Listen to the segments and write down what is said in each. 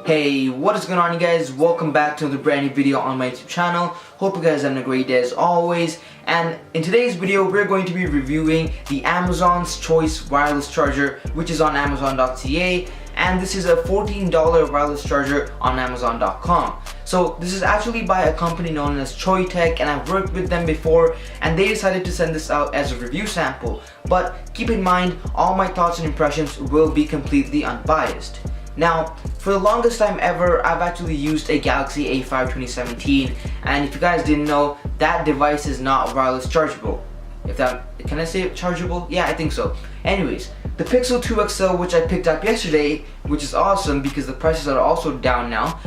Hey, what is going on, you guys? Welcome back to another brand new video on my YouTube channel. Hope you guys are having a great day as always. And in today's video, we're going to be reviewing the Amazon's Choice wireless charger, which is on Amazon.ca. And this is a $14 wireless charger on Amazon.com. So this is actually by a company known as Choitech, and I've worked with them before, and they decided to send this out as a review sample. But keep in mind, all my thoughts and impressions will be completely unbiased. Now, for the longest time ever, I've actually used a Galaxy A5 2017, and if you guys didn't know, that device is not wireless chargeable. Can I say chargeable? Yeah, I think so. Anyways, the Pixel 2 XL, which I picked up yesterday, which is awesome because the prices are also down now,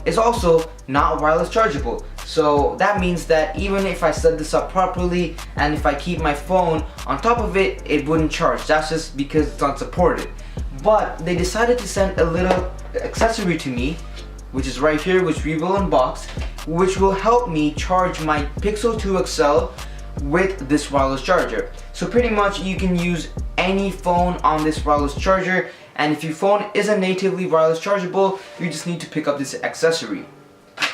is also not wireless chargeable. So that means that even if I set this up properly and if I keep my phone on top of it, it wouldn't charge. That's just because it's not supported. But they decided to send a little accessory to me, which is right here, which we will unbox, which will help me charge my Pixel 2 XL with this wireless charger. So pretty much you can use any phone on this wireless charger, and if your phone isn't natively wireless chargeable, you just need to pick up this accessory.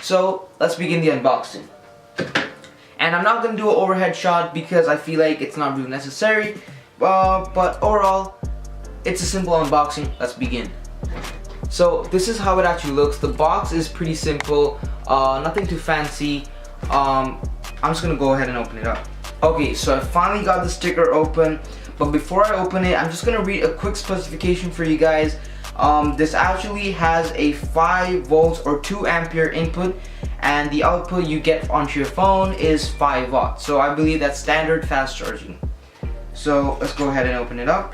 So let's begin the unboxing. And I'm not going to do an overhead shot because I feel like it's not really necessary, but overall, it's a simple unboxing. Let's begin. So this is how it actually looks. The box is pretty simple, nothing too fancy. I'm just gonna go ahead and open it up. Okay, so I finally got the sticker open, but before I open it, I'm just gonna read a quick specification for you guys. This actually has a 5 volts or 2 ampere input, and the output you get onto your phone is 5 watts. So I believe that's standard fast charging. So let's go ahead and open it up.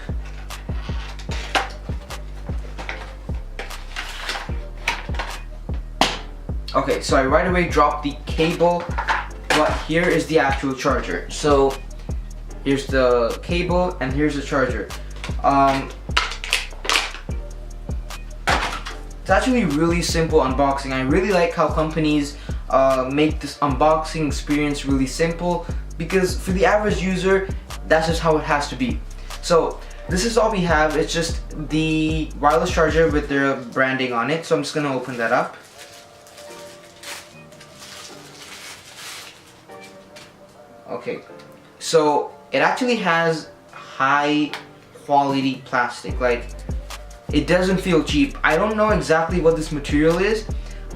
Okay, so I right away dropped the cable, but here is the actual charger. So here's the cable and here's the charger. It's actually really simple unboxing. I really like how companies make this unboxing experience really simple, because for the average user, that's just how it has to be. So this is all we have. It's just the wireless charger with their branding on it. So I'm just gonna open that up. Okay, so it actually has high quality plastic. Like, it doesn't feel cheap. I don't know exactly what this material is,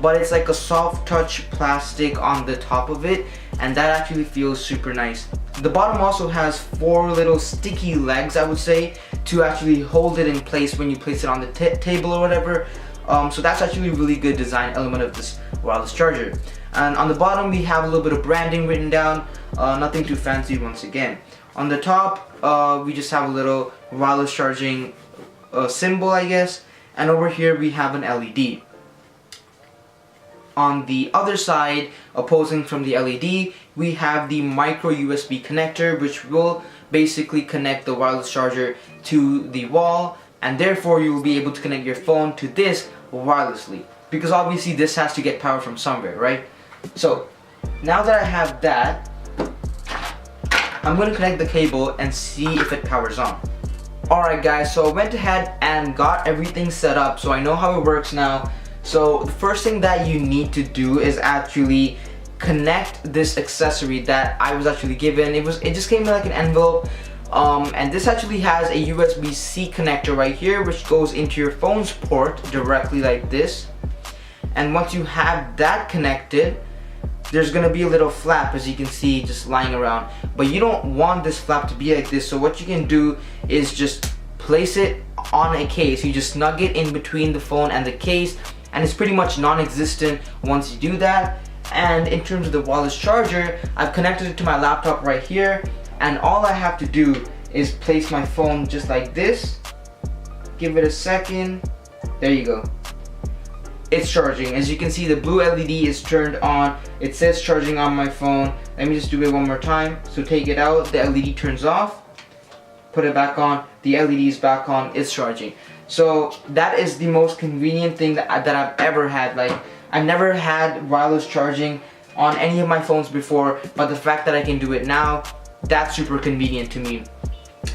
but it's like a soft touch plastic on the top of it, and that actually feels super nice. The bottom also has 4 little sticky legs, I would say, to actually hold it in place when you place it on the table or whatever. So that's actually a really good design element of this wireless charger. And on the bottom we have a little bit of branding written down, nothing too fancy once again. On the top we just have a little wireless charging symbol, I guess, and over here we have an LED. On the other side, opposing from the LED, we have the micro USB connector, which will basically connect the wireless charger to the wall, and therefore you will be able to connect your phone to this wirelessly, because obviously this has to get power from somewhere, right? So now that I have that, I'm going to connect the cable and see if it powers on. Alright guys, so I went ahead and got everything set up, so I know how it works now. So the first thing that you need to do is actually connect this accessory that I was actually given. It just came in like an envelope, and this actually has a USB-C connector right here, which goes into your phone's port directly like this. And once you have that connected, there's gonna be a little flap, as you can see, just lying around. But you don't want this flap to be like this, so what you can do is just place it on a case. You just snug it in between the phone and the case, and it's pretty much non-existent once you do that. And in terms of the wireless charger, I've connected it to my laptop right here, and all I have to do is place my phone just like this, give it a second, there you go. It's charging. As you can see, the blue LED is turned on. It says charging on my phone. Let me just do it one more time. So take it out, the LED turns off, put it back on, the LED is back on, it's charging. So that is the most convenient thing that I've ever had. Like, I've never had wireless charging on any of my phones before, but the fact that I can do it now, that's super convenient to me.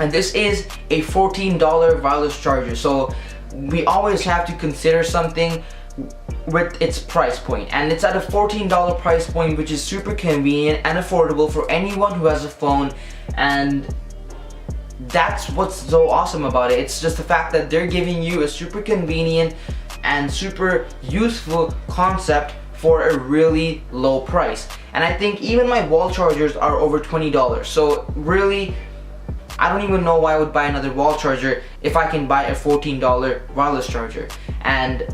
And this is a $14 wireless charger. So we always have to consider something with its price point, and it's at a $14 price point, which is super convenient and affordable for anyone who has a phone. And that's what's so awesome about it. It's just the fact that they're giving you a super convenient and super useful concept for a really low price. And I think even my wall chargers are over $20. So really, I don't even know why I would buy another wall charger if I can buy a $14 wireless charger. And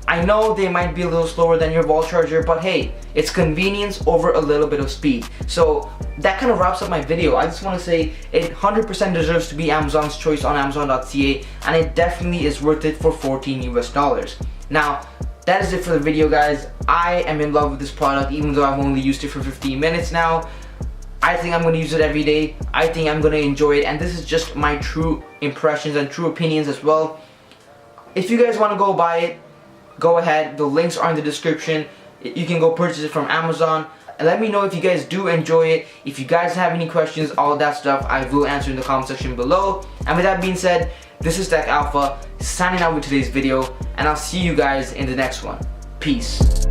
I know they might be a little slower than your wall charger, but hey, it's convenience over a little bit of speed. So that kind of wraps up my video. I just want to say it 100% deserves to be Amazon's choice on Amazon.ca, and it definitely is worth it for $14 US. Now, that is it for the video, guys. I am in love with this product, even though I've only used it for 15 minutes now. I think I'm going to use it every day. I think I'm going to enjoy it, and this is just my true impressions and true opinions as well. If you guys want to go buy it, go ahead. The links are in the description. You can go purchase it from Amazon. And let me know if you guys do enjoy it. If you guys have any questions, all that stuff, I will answer in the comment section below. And with that being said, this is Tech Alpha signing out with today's video, and I'll see you guys in the next one. Peace.